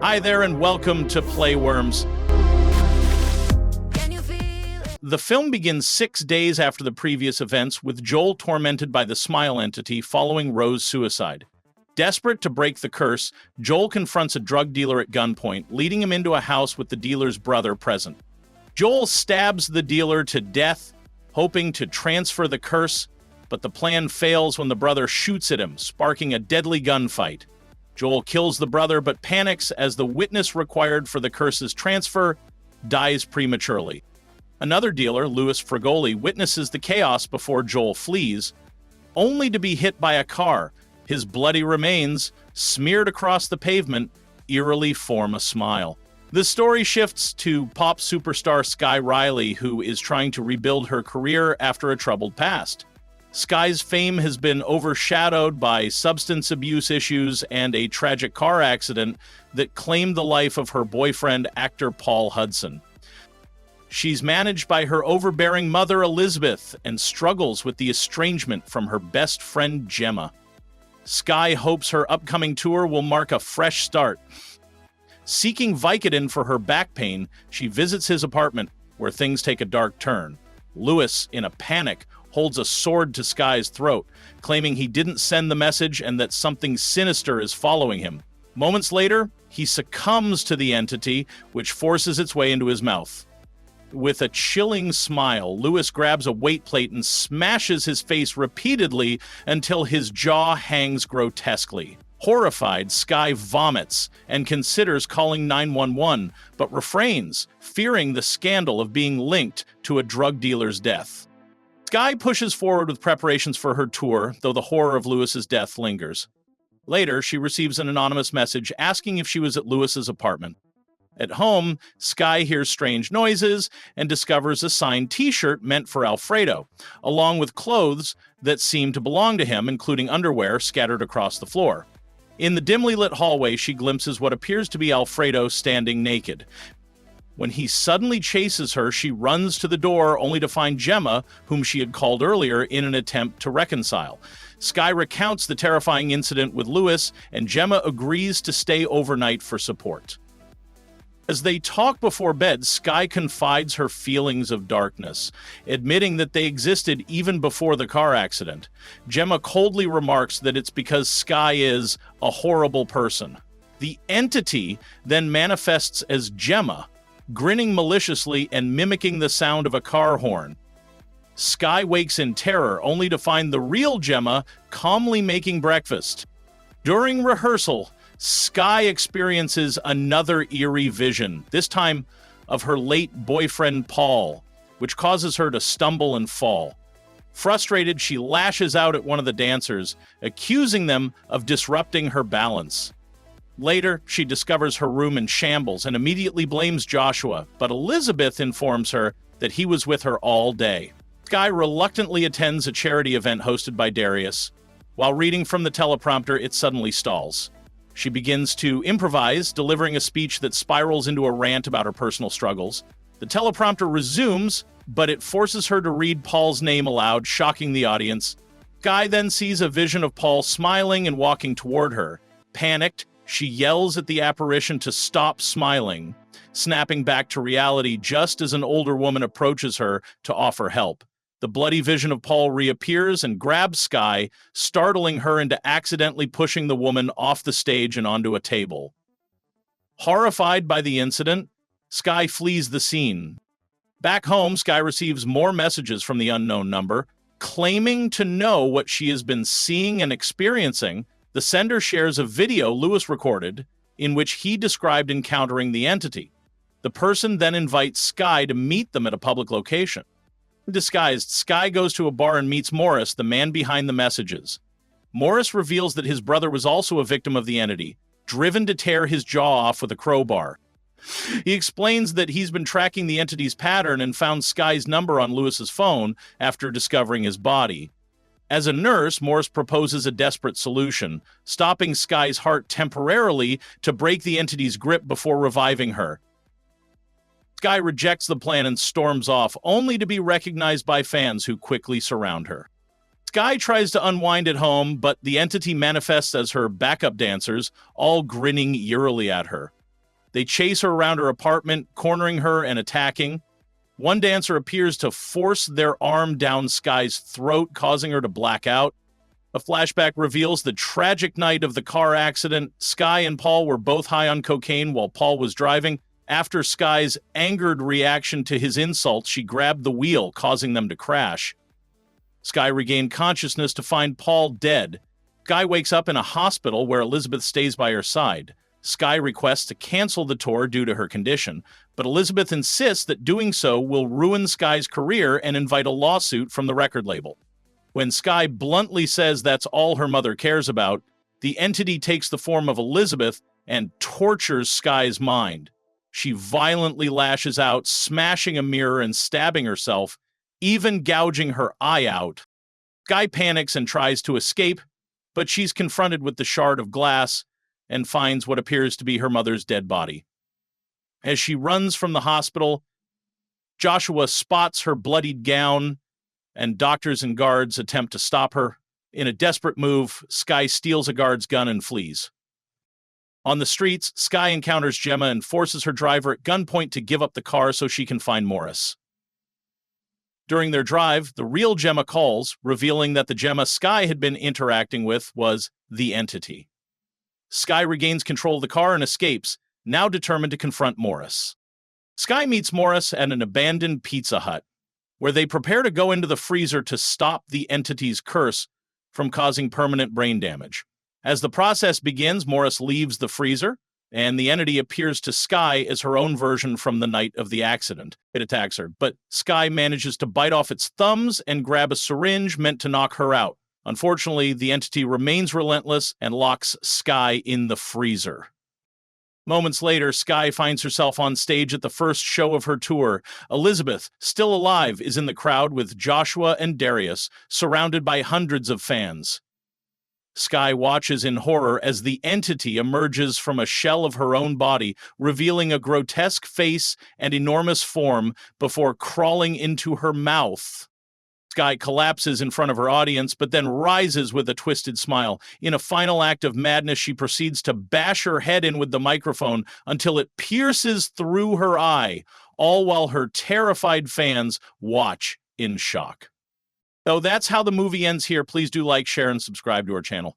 Hi there and welcome to Playworms. The film begins 6 days after the previous events, with Joel tormented by the Smile entity following Rose's suicide. Desperate to break the curse, Joel confronts a drug dealer at gunpoint, leading him into a house with the dealer's brother present. Joel stabs the dealer to death, hoping to transfer the curse, but the plan fails when the brother shoots at him, sparking a deadly gunfight. Joel kills the brother but panics as the witness required for the curse's transfer dies prematurely. Another dealer, Louis Fragoli, witnesses the chaos before Joel flees, only to be hit by a car. His bloody remains, smeared across the pavement, eerily form a smile. The story shifts to pop superstar Sky Riley, who is trying to rebuild her career after a troubled past. Sky's fame has been overshadowed by substance abuse issues and a tragic car accident that claimed the life of her boyfriend, actor Paul Hudson. She's managed by her overbearing mother, Elizabeth, and struggles with the estrangement from her best friend, Gemma. Sky hopes her upcoming tour will mark a fresh start. Seeking Vicodin for her back pain, she visits his apartment, where things take a dark turn. Louis, in a panic, holds a sword to Sky's throat, claiming he didn't send the message and that something sinister is following him. Moments later, he succumbs to the entity, which forces its way into his mouth. With a chilling smile, Louis grabs a weight plate and smashes his face repeatedly until his jaw hangs grotesquely. Horrified, Sky vomits and considers calling 911, but refrains, fearing the scandal of being linked to a drug dealer's death. Sky pushes forward with preparations for her tour, though the horror of Louis's death lingers. Later, she receives an anonymous message asking if she was at Louis's apartment. At home, Sky hears strange noises and discovers a signed t-shirt meant for Alfredo, along with clothes that seem to belong to him, including underwear scattered across the floor. In the dimly lit hallway, she glimpses what appears to be Alfredo standing naked. When he suddenly chases her, she runs to the door only to find Gemma, whom she had called earlier, in an attempt to reconcile. Sky recounts the terrifying incident with Louis, and Gemma agrees to stay overnight for support. As they talk before bed, Sky confides her feelings of darkness, admitting that they existed even before the car accident. Gemma coldly remarks that it's because Sky is a horrible person. The entity then manifests as Gemma, grinning maliciously and mimicking the sound of a car horn. Sky wakes in terror, only to find the real Gemma calmly making breakfast. During rehearsal, Sky experiences another eerie vision, this time of her late boyfriend Paul, which causes her to stumble and fall. Frustrated, she lashes out at one of the dancers, accusing them of disrupting her balance. Later, she discovers her room in shambles and immediately blames Joshua, but Elizabeth informs her that he was with her all day. Sky reluctantly attends a charity event hosted by Darius. While reading from the teleprompter, it suddenly stalls. She begins to improvise, delivering a speech that spirals into a rant about her personal struggles. The teleprompter resumes, but it forces her to read Paul's name aloud, shocking the audience. Sky then sees a vision of Paul smiling and walking toward her. Panicked, she yells at the apparition to stop smiling, snapping back to reality just as an older woman approaches her to offer help. The bloody vision of Paul reappears and grabs Sky, startling her into accidentally pushing the woman off the stage and onto a table. Horrified by the incident, Sky flees the scene. Back home, Sky receives more messages from the unknown number, claiming to know what she has been seeing and experiencing. The sender shares a video Louis recorded in which he described encountering the entity. The person then invites Sky to meet them at a public location. Disguised, Sky goes to a bar and meets Morris, the man behind the messages. Morris reveals that his brother was also a victim of the entity, driven to tear his jaw off with a crowbar. He explains that he's been tracking the entity's pattern and found Sky's number on Louis's phone after discovering his body. As a nurse, Morris proposes a desperate solution, stopping Sky's heart temporarily to break the entity's grip before reviving her. Sky rejects the plan and storms off, only to be recognized by fans who quickly surround her. Sky tries to unwind at home, but the entity manifests as her backup dancers, all grinning eerily at her. They chase her around her apartment, cornering her and attacking. One dancer appears to force their arm down Sky's throat, causing her to black out. A flashback reveals the tragic night of the car accident. Sky and Paul were both high on cocaine while Paul was driving. After Sky's angered reaction to his insults, she grabbed the wheel, causing them to crash. Sky regained consciousness to find Paul dead. Sky wakes up in a hospital where Elizabeth stays by her side. Sky requests to cancel the tour due to her condition, but Elizabeth insists that doing so will ruin Sky's career and invite a lawsuit from the record label. When Sky bluntly says that's all her mother cares about, the entity takes the form of Elizabeth and tortures Sky's mind. She violently lashes out, smashing a mirror and stabbing herself, even gouging her eye out. Sky panics and tries to escape, but she's confronted with the shard of glass and finds what appears to be her mother's dead body. As she runs from the hospital, Joshua spots her bloodied gown, and doctors and guards attempt to stop her. In a desperate move, Sky steals a guard's gun and flees. On the streets, Sky encounters Gemma and forces her driver at gunpoint to give up the car so she can find Morris. During their drive, the real Gemma calls, revealing that the Gemma Sky had been interacting with was the entity. Sky regains control of the car and escapes, now determined to confront Morris. Sky meets Morris at an abandoned Pizza Hut, where they prepare to go into the freezer to stop the entity's curse from causing permanent brain damage. As the process begins, Morris leaves the freezer, and the entity appears to Sky as her own version from the night of the accident. It attacks her, but Sky manages to bite off its thumbs and grab a syringe meant to knock her out. Unfortunately, the entity remains relentless and locks Sky in the freezer. Moments later, Sky finds herself on stage at the first show of her tour. Elizabeth, still alive, is in the crowd with Joshua and Darius, surrounded by hundreds of fans. Sky watches in horror as the entity emerges from a shell of her own body, revealing a grotesque face and enormous form before crawling into her mouth. Sky collapses in front of her audience, but then rises with a twisted smile. In a final act of madness, she proceeds to bash her head in with the microphone until it pierces through her eye, all while her terrified fans watch in shock. So that's how the movie ends here. Please do like, share, and subscribe to our channel.